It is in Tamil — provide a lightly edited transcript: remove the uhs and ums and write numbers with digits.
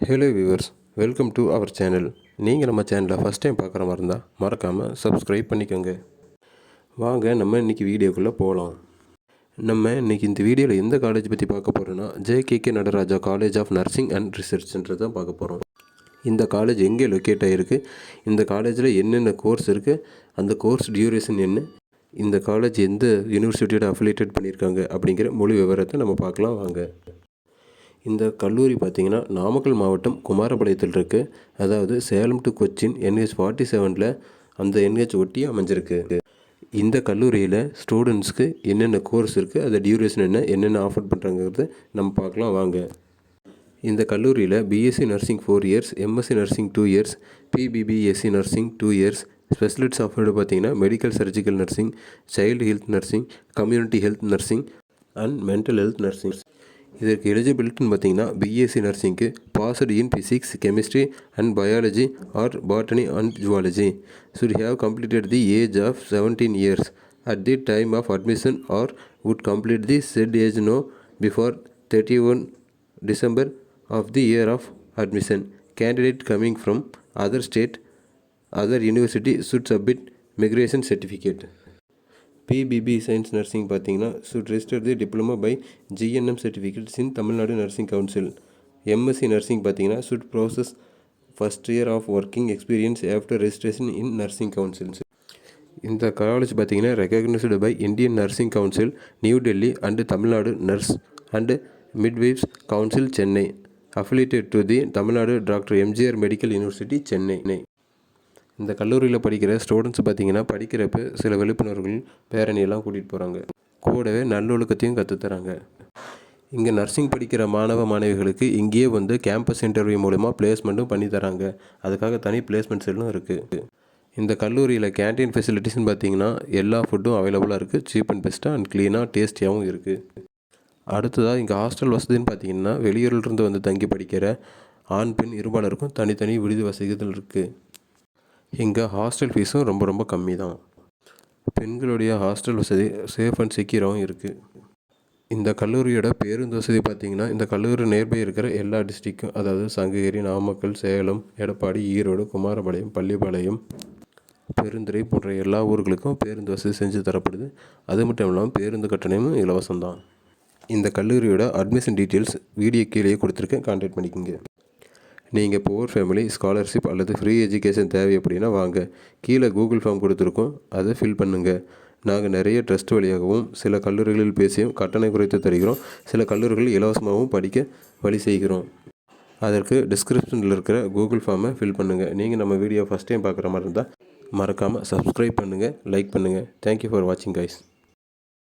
Hello viewers, welcome to our channel. நீங்கள் நம்ம சேனலை ஃபஸ்ட் டைம் பார்க்குற மாதிரி இருந்தால் மறக்காமல் சப்ஸ்கிரைப் பண்ணிக்கோங்க. வாங்க நம்ம இன்றைக்கி வீடியோக்குள்ளே போகலாம். நம்ம இன்றைக்கி இந்த வீடியோவில் எந்த காலேஜ் பற்றி பார்க்க போகிறோன்னா JKK. Nataraja college of nursing and ரிசர்ச்ன்றது தான் பார்க்க போகிறோம். இந்த காலேஜ் எங்கே லொக்கேட் ஆகிருக்கு, இந்த காலேஜில் என்னென்ன கோர்ஸ் இருக்குது, அந்த கோர்ஸ் டியூரேஷன் என்ன, இந்த காலேஜ் எந்த யூனிவர்சிட்டியோட அஃபிலியேட்டட் பண்ணியிருக்காங்க அப்படிங்கிற முழு விவரத்தை நம்ம பார்க்கலாம் வாங்க. இந்த கல்லூரி பார்த்திங்கன்னா நாமக்கல் மாவட்டம் குமாரபாளையத்தில் இருக்குது. அதாவது சேலம் டு கொச்சின் NH 47 அந்த NH ஒட்டி அமைஞ்சிருக்கு. இந்த கல்லூரியில் ஸ்டூடெண்ட்ஸ்க்கு என்னென்ன கோர்ஸ் இருக்குது, அது டியூரேஷன் என்னென்ன ஆஃபர் பண்ணுறாங்கிறத நம்ம பார்க்கலாம் வாங்க. இந்த கல்லூரியில் BSc nursing 4 years, MSc nursing 2 years, PBBSc nursing 2 years, specialist offered பார்த்திங்கன்னா medical surgical nursing, child health nursing, community health nursing and mental health nursing. இதற்கு எலிஜிபிலிட்டின்னு பார்த்தீங்கன்னா பிஎஸ்சி நர்சிங்க்கு passed in physics, chemistry and biology or botany and zoology should have completed the age of 17 years at the time of admission or would complete the said age no before 31 December of the year of admission. Candidate coming from other state, other university should submit migration certificate. PPP science nursing பார்த்தீங்கன்னா should register the diploma by GNM certificates in Tamil Nadu nursing council. MSc nursing பார்த்தீங்கன்னா should process first year of working experience after registration in nursing councils. இந்த காலேஜ் பார்த்தீங்கன்னா recognised by Indian nursing council new Delhi and Tamil Nadu nurse and midwives council Chennai, affiliated to the Tamil Nadu doctor MGR medical university Chennai. இந்த கல்லூரியில் படிக்கிற ஸ்டூடெண்ட்ஸ் பார்த்திங்கன்னா படிக்கிறப்ப சில விழிப்புணர்வுகள் பேரணியெல்லாம் கூட்டிகிட்டு போகிறாங்க. கூடவே நல்லொழுக்கத்தையும் கற்றுத்தராங்க. இங்கே நர்சிங் படிக்கிற மாணவ மாணவிகளுக்கு இங்கேயே வந்து கேம்பஸ் இன்டர்வியூ மூலமாக பிளேஸ்மெண்ட்டும் பண்ணி தராங்க. அதுக்காக தனி பிளேஸ்மெண்ட் செல்லும் இருக்குது. இந்த கல்லூரியில் கேன்டீன் ஃபெசிலிட்டிஸ்னு பார்த்திங்கன்னா எல்லா ஃபுட்டும் அவைலபிளாக இருக்குது. சீப் அண்ட் பெஸ்ட்டாக அண்ட் க்ளீனாக டேஸ்டியாகவும் இருக்குது. அடுத்ததாக இங்கே ஹாஸ்டல் வசதின்னு பார்த்திங்கன்னா வெளியூரிலிருந்து வந்து தங்கி படிக்கிற ஆண் பெண் இருபாலருக்கும் தனித்தனி விடுதி வசதிகள் இருக்குது. இங்கே ஹாஸ்டல் ஃபீஸும் ரொம்ப கம்மி தான். பெண்களுடைய ஹாஸ்டல் வசதி சேஃப் அண்ட் செக்யூராகவும் இருக்குது. இந்த கல்லூரியோட பேருந்து வசதி பார்த்திங்கன்னா இந்த கல்லூரி நேர்பை இருக்கிற எல்லா டிஸ்ட்ரிக்கும், அதாவது சங்ககிரி, நாமக்கல், சேலம், எடப்பாடி, ஈரோடு, குமாரபாளையம், பள்ளிப்பாளையம், பெருந்துறை போன்ற எல்லா ஊர்களுக்கும் பேருந்து வசதி செஞ்சு தரப்படுது. அது மட்டும் இல்லாமல் பேருந்து கட்டணமும் இலவசம்தான். இந்த கல்லூரியோட அட்மிஷன் டீட்டெயில்ஸ் வீடியோ கீழே கொடுத்துருக்கேன், கான்டாக்ட் பண்ணிக்கோங்க. நீங்கள் புவர் ஃபேமிலி, ஸ்காலர்ஷிப் அல்லது ஃப்ரீ எஜுகேஷன் தேவை அப்படின்னா வாங்க, கீழே கூகுள் ஃபார்ம் கொடுத்துருக்கோம், அதை ஃபில் பண்ணுங்கள். நாங்கள் நிறைய ட்ரஸ்ட் வழியாகவும் சில கல்லூரிகளில் பேசியும் கட்டணம் குறைத்து தருகிறோம். சில கல்லூரிகள் இலவசமாகவும் படிக்க வழி செய்கிறோம். அதற்கு டிஸ்கிரிப்ஷனில் இருக்கிற கூகுள் ஃபார்மை ஃபில் பண்ணுங்கள். நீங்கள் நம்ம வீடியோ ஃபஸ்ட் டைம் பார்க்குற மாதிரி இருந்தால் மறக்காமல் சப்ஸ்கிரைப் பண்ணுங்கள், லைக் பண்ணுங்கள். தேங்க்யூ ஃபார் வாட்சிங் கைஸ்.